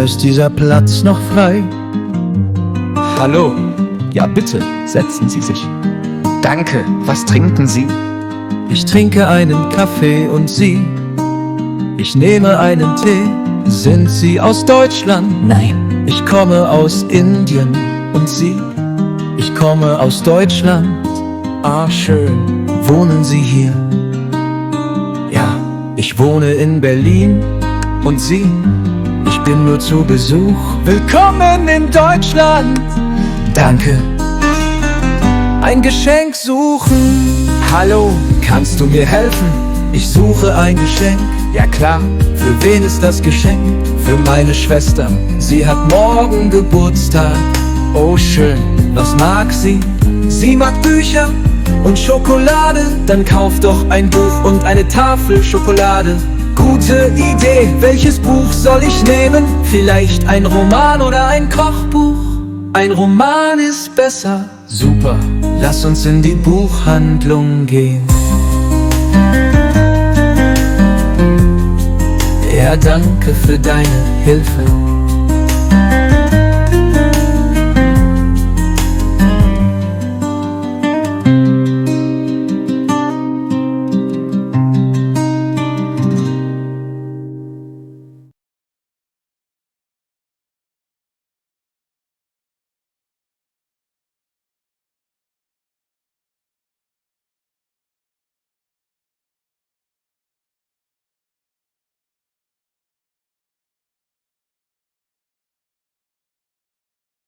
ist dieser Platz noch frei? Hallo. Ja, bitte, setzen Sie sich. Danke. Was trinken Sie? Ich trinke einen Kaffee und Sie? Ich nehme einen Tee. Sind Sie aus Deutschland? Nein. Ich komme aus Indien. Und Sie? Ich komme aus Deutschland. Ah, schön. Wohnen Sie hier? Ja. Ich wohne in Berlin. Und Sie? Ich bin nur zu Besuch. Willkommen in Deutschland. Danke. Ein Geschenk suchen. Hallo, kannst du mir helfen? Ich suche ein Geschenk. Ja klar. Für wen ist das Geschenk? Für meine Schwester. Sie hat morgen Geburtstag. Oh, schön. Was mag sie? Sie mag Bücher und Schokolade. Dann kauf doch ein Buch und eine Tafel Schokolade. Gute Idee. Welches Buch soll ich nehmen? Vielleicht ein Roman oder ein Kochbuch? Ein Roman ist besser. Super. Lass uns in die Buchhandlung gehen. Ja, danke für deine Hilfe.